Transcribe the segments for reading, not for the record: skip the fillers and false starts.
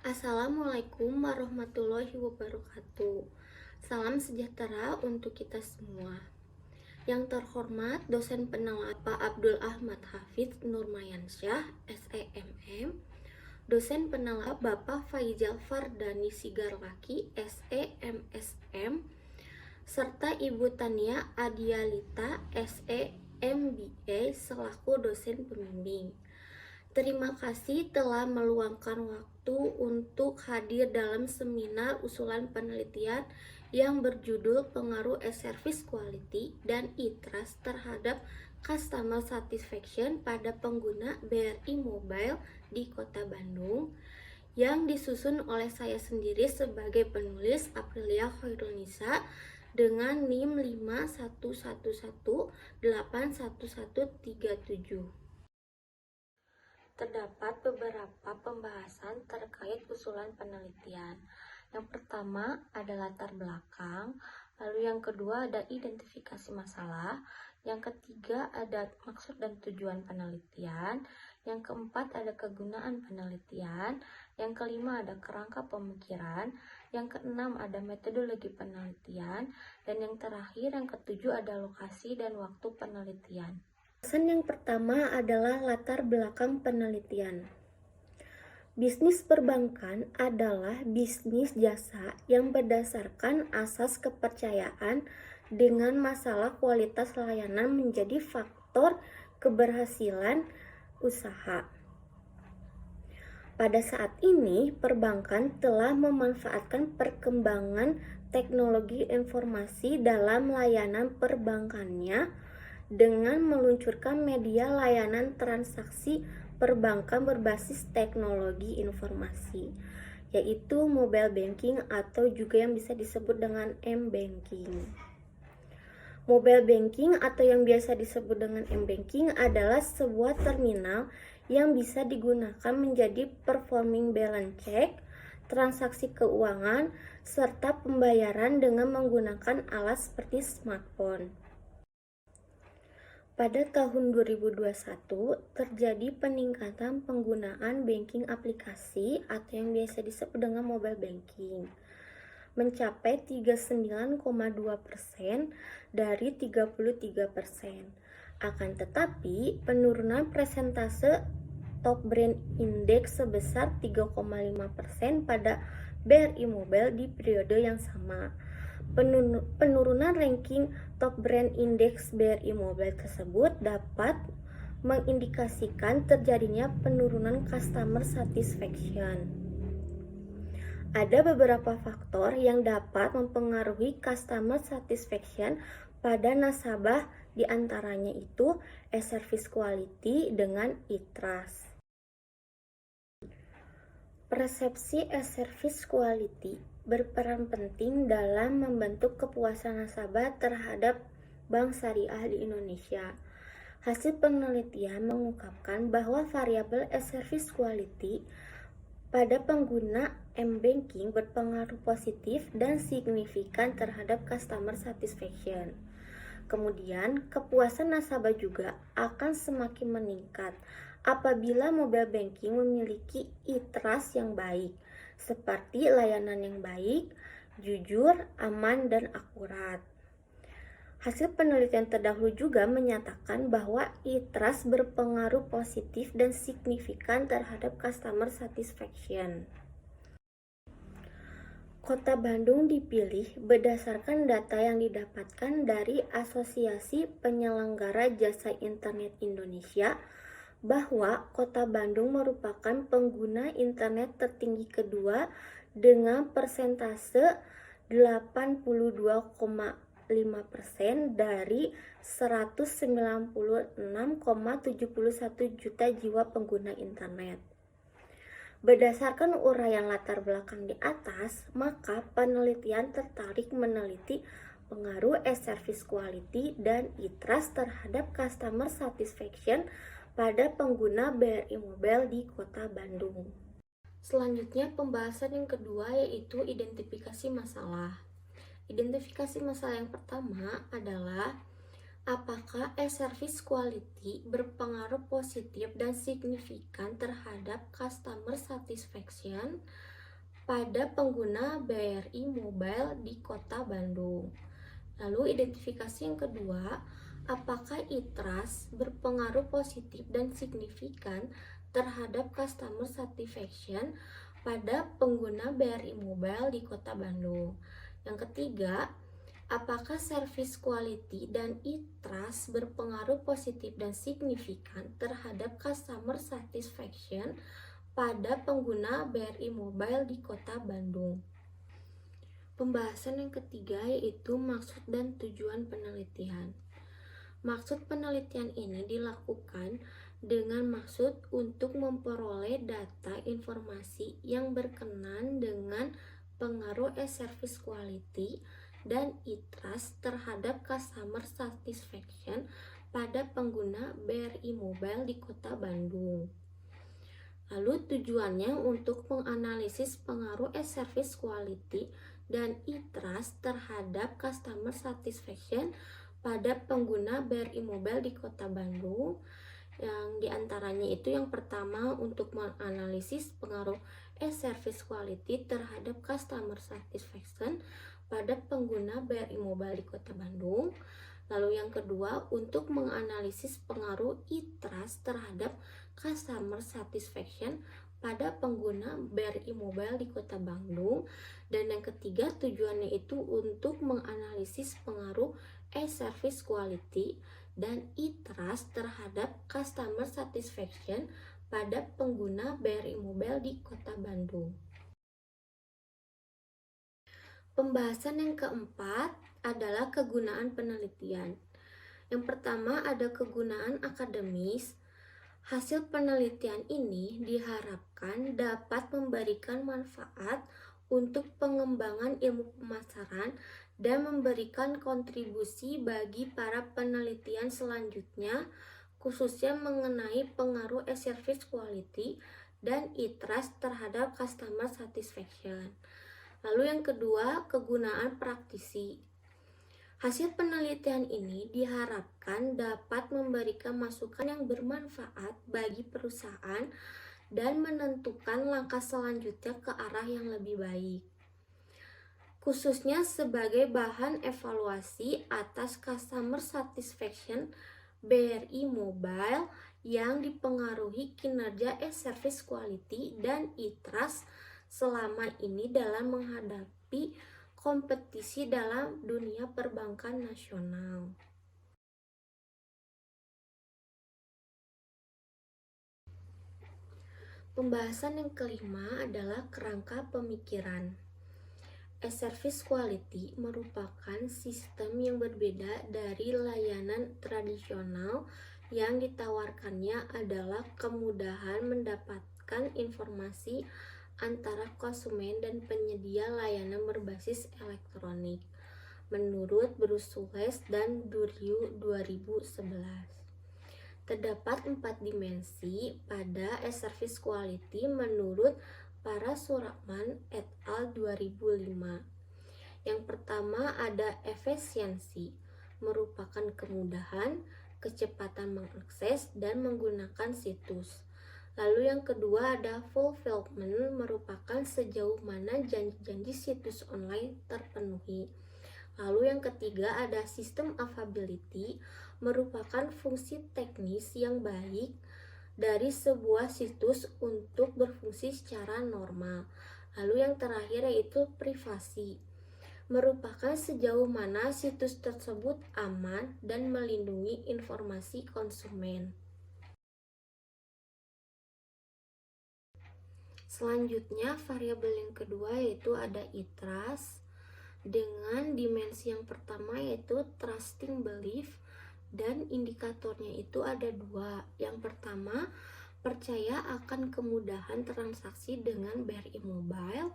Assalamualaikum warahmatullahi wabarakatuh. Salam sejahtera untuk kita semua. Yang terhormat dosen peneliti Pak Abdul Ahmad Hafidz Nurmayansyah, SEMM, dosen peneliti Bapak Faizal Fardani Sigarlaki, SEMSM, serta Ibu Tania Adialita, SEMBA selaku dosen pembimbing. Terima kasih telah meluangkan waktu untuk hadir dalam seminar usulan penelitian yang berjudul Pengaruh e-Service Quality dan e-Trust terhadap Customer Satisfaction pada pengguna BRI Mobile di Kota Bandung yang disusun oleh saya sendiri sebagai penulis Aprilia Khairunisa dengan NIM 511181137. Terdapat beberapa pembahasan terkait usulan penelitian. Yang pertama ada latar belakang, lalu yang kedua ada identifikasi masalah, yang ketiga ada maksud dan tujuan penelitian, yang keempat ada kegunaan penelitian, yang kelima ada kerangka pemikiran, yang keenam ada metodologi penelitian, dan yang terakhir yang ketujuh ada lokasi dan waktu penelitian. Pembahasan yang pertama adalah latar belakang penelitian. Bisnis perbankan adalah bisnis jasa yang berdasarkan asas kepercayaan dengan masalah kualitas layanan menjadi faktor keberhasilan usaha. Pada saat ini, perbankan telah memanfaatkan perkembangan teknologi informasi dalam layanan perbankannya dengan meluncurkan media layanan transaksi perbankan berbasis teknologi informasi, yaitu mobile banking atau juga yang bisa disebut dengan m-banking. Mobile banking atau yang biasa disebut dengan m-banking adalah sebuah terminal yang bisa digunakan menjadi performing balance check, transaksi keuangan, serta pembayaran dengan menggunakan alat seperti smartphone. Pada tahun 2021, terjadi peningkatan penggunaan banking aplikasi atau yang biasa disebut dengan mobile banking, mencapai 39,2% dari 33%. Akan tetapi, penurunan persentase top brand index sebesar 3,5% pada BRI Mobile di periode yang sama. Penurunan ranking top brand index BRI Mobile tersebut dapat mengindikasikan terjadinya penurunan customer satisfaction. Ada beberapa faktor yang dapat mempengaruhi customer satisfaction pada nasabah, diantaranya itu e-service quality dengan e-trust. Persepsi e-service quality berperan penting dalam membentuk kepuasan nasabah terhadap bank syariah di Indonesia. Hasil penelitian mengungkapkan bahwa variabel e-service quality pada pengguna m-banking berpengaruh positif dan signifikan terhadap customer satisfaction. Kemudian, kepuasan nasabah juga akan semakin meningkat apabila mobile banking memiliki e-trust yang baik, seperti layanan yang baik, jujur, aman, dan akurat. Hasil penelitian terdahulu juga menyatakan bahwa e-trust berpengaruh positif dan signifikan terhadap customer satisfaction. Kota Bandung dipilih berdasarkan data yang didapatkan dari Asosiasi Penyelenggara Jasa Internet Indonesia bahwa Kota Bandung merupakan pengguna internet tertinggi kedua dengan persentase 82,5% dari 196,71 juta jiwa pengguna internet. Berdasarkan uraian latar belakang di atas, maka penelitian tertarik meneliti pengaruh e-service quality dan e-trust terhadap customer satisfaction pada pengguna BRI Mobile di Kota Bandung. Selanjutnya pembahasan yang kedua yaitu identifikasi masalah. Identifikasi masalah yang pertama adalah apakah e-service quality berpengaruh positif dan signifikan terhadap customer satisfaction pada pengguna BRI Mobile di Kota Bandung. Lalu identifikasi yang kedua, apakah e-trust berpengaruh positif dan signifikan terhadap customer satisfaction pada pengguna BRI Mobile di Kota Bandung? Yang ketiga, apakah service quality dan e-trust berpengaruh positif dan signifikan terhadap customer satisfaction pada pengguna BRI Mobile di Kota Bandung? Pembahasan yang ketiga yaitu maksud dan tujuan penelitian. Maksud penelitian ini dilakukan dengan maksud untuk memperoleh data informasi yang berkenan dengan pengaruh e-service quality dan e-trust terhadap customer satisfaction pada pengguna BRI Mobile di Kota Bandung. Lalu tujuannya untuk menganalisis pengaruh e-service quality dan e-trust terhadap customer satisfaction pada pengguna BRI Mobile di Kota Bandung. Yang diantaranya itu yang pertama untuk menganalisis pengaruh e-service quality terhadap customer satisfaction pada pengguna BRI Mobile di Kota Bandung. Lalu yang kedua untuk menganalisis pengaruh e-trust terhadap customer satisfaction pada pengguna BRI Mobile di Kota Bandung. Dan yang ketiga tujuannya itu untuk menganalisis pengaruh e-service quality dan e-trust terhadap customer satisfaction pada pengguna BRI Mobile di Kota Bandung. Pembahasan yang keempat adalah kegunaan penelitian. Yang pertama ada kegunaan akademis. Hasil penelitian ini diharapkan dapat memberikan manfaat untuk pengembangan ilmu pemasaran dan memberikan kontribusi bagi para penelitian selanjutnya, khususnya mengenai pengaruh e-service quality dan e-trust terhadap customer satisfaction. Lalu yang kedua, kegunaan praktisi. Hasil penelitian ini diharapkan dapat memberikan masukan yang bermanfaat bagi perusahaan dan menentukan langkah selanjutnya ke arah yang lebih baik, khususnya sebagai bahan evaluasi atas customer satisfaction BRI Mobile yang dipengaruhi kinerja e-service quality dan e-trust selama ini dalam menghadapi kompetisi dalam dunia perbankan nasional. Pembahasan yang kelima adalah kerangka pemikiran. E-service quality merupakan sistem yang berbeda dari layanan tradisional yang ditawarkannya adalah kemudahan mendapatkan informasi antara konsumen dan penyedia layanan berbasis elektronik, menurut Bruce West dan Duryu 2011. Terdapat 4 dimensi pada e-service quality menurut Parasuratman et al. 2005. Yang pertama ada efisiensi, merupakan kemudahan, kecepatan mengakses dan menggunakan situs. Lalu yang kedua ada fulfillment, merupakan sejauh mana janji-janji situs online terpenuhi. Lalu yang ketiga ada sistem availability, merupakan fungsi teknis yang baik dari sebuah situs untuk berfungsi secara normal. Lalu yang terakhir yaitu privasi, merupakan sejauh mana situs tersebut aman dan melindungi informasi konsumen. Selanjutnya variabel yang kedua yaitu ada e-trust dengan dimensi yang pertama yaitu trusting belief, dan indikatornya itu ada dua. Yang pertama, percaya akan kemudahan transaksi dengan BRI Mobile,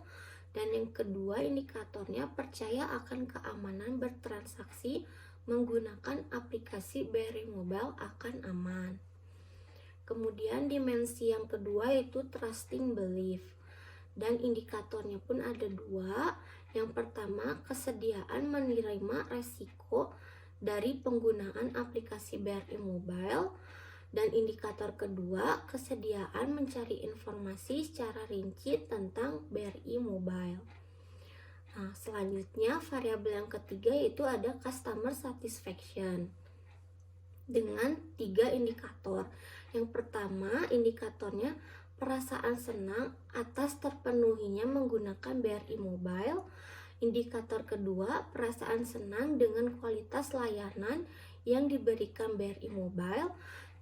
dan yang kedua indikatornya percaya akan keamanan bertransaksi menggunakan aplikasi BRI Mobile akan aman. Kemudian dimensi yang kedua yaitu trusting belief, dan indikatornya pun ada dua. Yang pertama, kesediaan menerima resiko dari penggunaan aplikasi BRI Mobile, Dan indikator kedua, kesediaan mencari informasi secara rinci tentang BRI Mobile. Nah, selanjutnya variabel yang ketiga yaitu ada customer satisfaction dengan 3 indikator. Yang pertama, indikatornya perasaan senang atas terpenuhinya menggunakan BRI Mobile. Indikator kedua, perasaan senang dengan kualitas layanan yang diberikan BRI Mobile.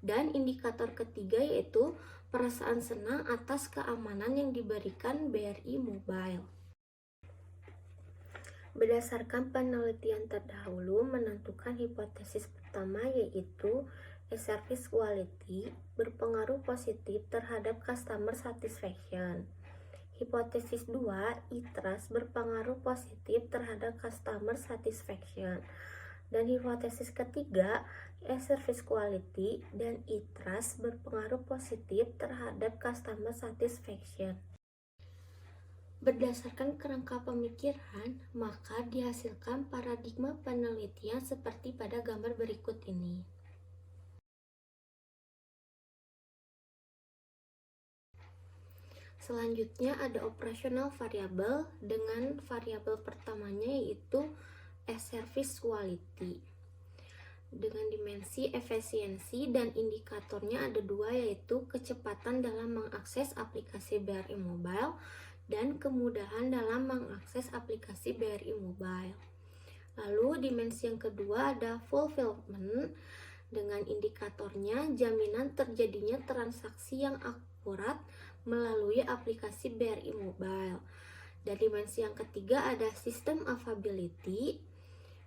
Dan indikator ketiga yaitu perasaan senang atas keamanan yang diberikan BRI Mobile. Berdasarkan penelitian terdahulu menentukan hipotesis pertama yaitu service quality berpengaruh positif terhadap customer satisfaction. Hipotesis 2, e-trust berpengaruh positif terhadap customer satisfaction. Dan hipotesis ketiga, service quality dan e-trust berpengaruh positif terhadap customer satisfaction. Berdasarkan kerangka pemikiran, maka dihasilkan paradigma penelitian seperti pada gambar berikut ini. Selanjutnya ada operational variable dengan variabel pertamanya yaitu service quality dengan dimensi efisiensi dan indikatornya ada 2 yaitu kecepatan dalam mengakses aplikasi BRI Mobile dan kemudahan dalam mengakses aplikasi BRI Mobile. Lalu dimensi yang kedua ada fulfillment dengan indikatornya jaminan terjadinya transaksi yang akurat melalui aplikasi BRI Mobile. Dan dimensi yang ketiga ada system availability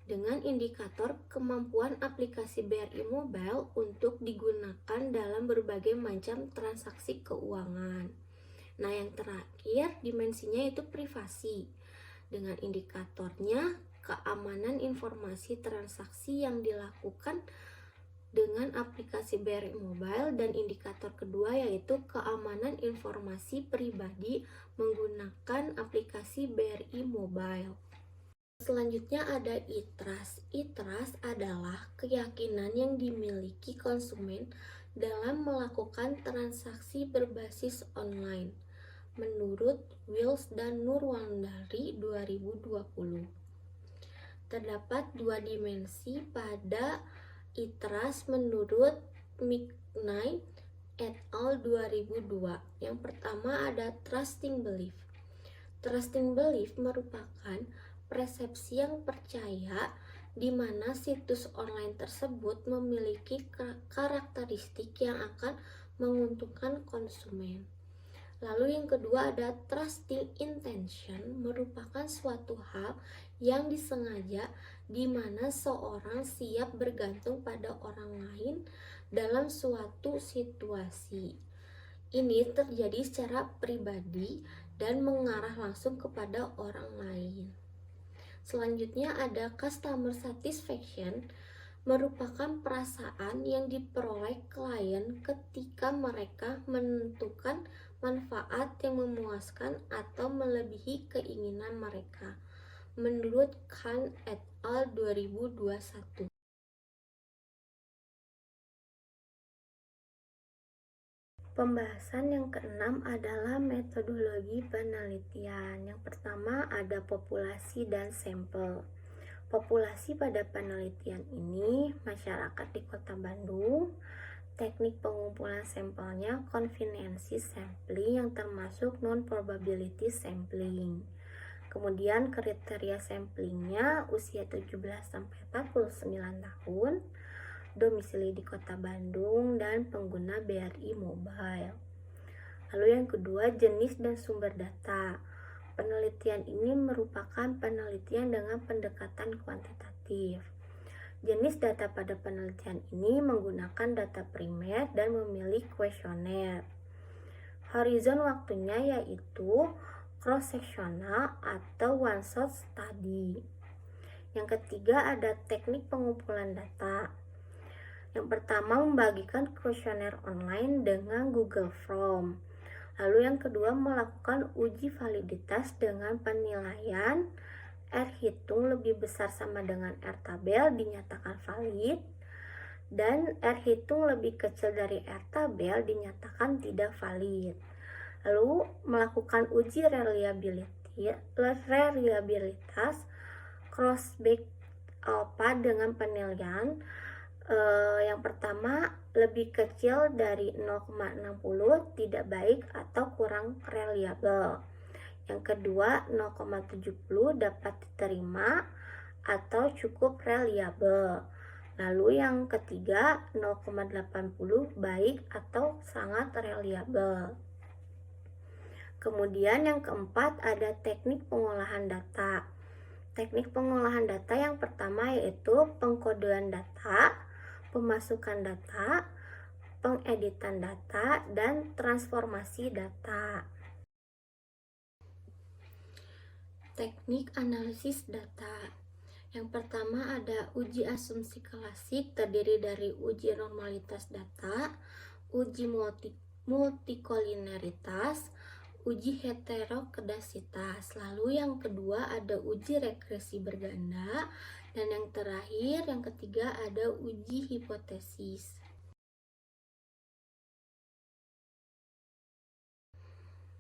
dengan indikator kemampuan aplikasi BRI Mobile untuk digunakan dalam berbagai macam transaksi keuangan. Nah, yang terakhir dimensinya itu privasi dengan indikatornya keamanan informasi transaksi yang dilakukan dengan aplikasi BRI Mobile dan indikator kedua yaitu keamanan informasi pribadi menggunakan aplikasi BRI Mobile. Selanjutnya ada e-trust. E-trust adalah keyakinan yang dimiliki konsumen dalam melakukan transaksi berbasis online. Menurut Wills dan Nurwandari 2020. Terdapat 2 dimensi pada e-trust menurut McKnight et al. 2002. Yang pertama ada trusting belief. Trusting belief merupakan persepsi yang percaya di mana situs online tersebut memiliki karakteristik yang akan menguntungkan konsumen. Lalu yang kedua ada trusting intention, merupakan suatu hal yang disengaja di mana seorang siap bergantung pada orang lain dalam suatu situasi. Ini terjadi secara pribadi dan mengarah langsung kepada orang lain. Selanjutnya ada customer satisfaction, merupakan perasaan yang diperoleh klien ketika mereka menentukan manfaat yang memuaskan atau melebihi keinginan mereka. Menurut Khan et al. 2021. Pembahasan yang keenam adalah metodologi penelitian. Yang pertama ada populasi dan sampel. Populasi pada penelitian ini masyarakat di Kota Bandung. Teknik pengumpulan sampelnya convenience sampling yang termasuk non-probability sampling. Kemudian kriteria samplingnya usia 17-49 tahun, domisili di Kota Bandung, dan pengguna BRI Mobile. Lalu yang kedua, jenis dan sumber data. Penelitian ini merupakan penelitian dengan pendekatan kuantitatif. Jenis data pada penelitian ini menggunakan data primer dan memilih kuesioner. Horizon waktunya yaitu cross-sectional atau one-shot study. Yang ketiga ada teknik pengumpulan data. Yang pertama membagikan kuesioner online dengan Google Form. Lalu yang kedua melakukan uji validitas dengan penilaian R hitung lebih besar sama dengan R tabel dinyatakan valid. dan R hitung lebih kecil dari R tabel dinyatakan tidak valid. Lalu melakukan uji reliabilitas crossback alpha dengan penilaian yang pertama lebih kecil dari 0,60 tidak baik atau kurang reliabel. Yang kedua 0,70 dapat diterima atau cukup reliabel. Lalu yang ketiga 0,80 baik atau sangat reliabel. Kemudian yang keempat ada teknik pengolahan data. Teknik pengolahan data yang pertama yaitu pengkodean data, pemasukan data, pengeditan data, dan transformasi data. Teknik analisis data. Yang pertama ada uji asumsi klasik terdiri dari uji normalitas data, uji multikolineritas, uji heterokedasitas. Lalu yang kedua ada uji regresi berganda, dan yang terakhir yang ketiga ada uji hipotesis.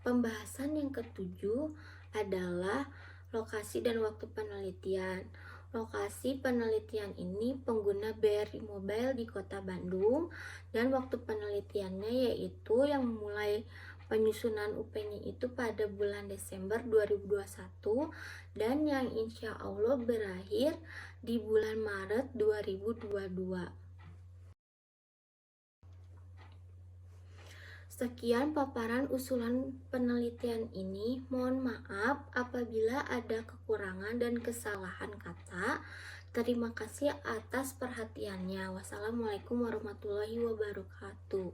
Pembahasan yang ketujuh adalah lokasi dan waktu penelitian. Lokasi penelitian ini pengguna BRI Mobile di Kota Bandung, dan waktu penelitiannya yaitu yang mulai penyusunan UP-nya itu pada bulan Desember 2021 dan yang insya Allah berakhir di bulan Maret 2022. Sekian paparan usulan penelitian ini. Mohon maaf apabila ada kekurangan dan kesalahan kata. Terima kasih atas perhatiannya. Wassalamualaikum warahmatullahi wabarakatuh.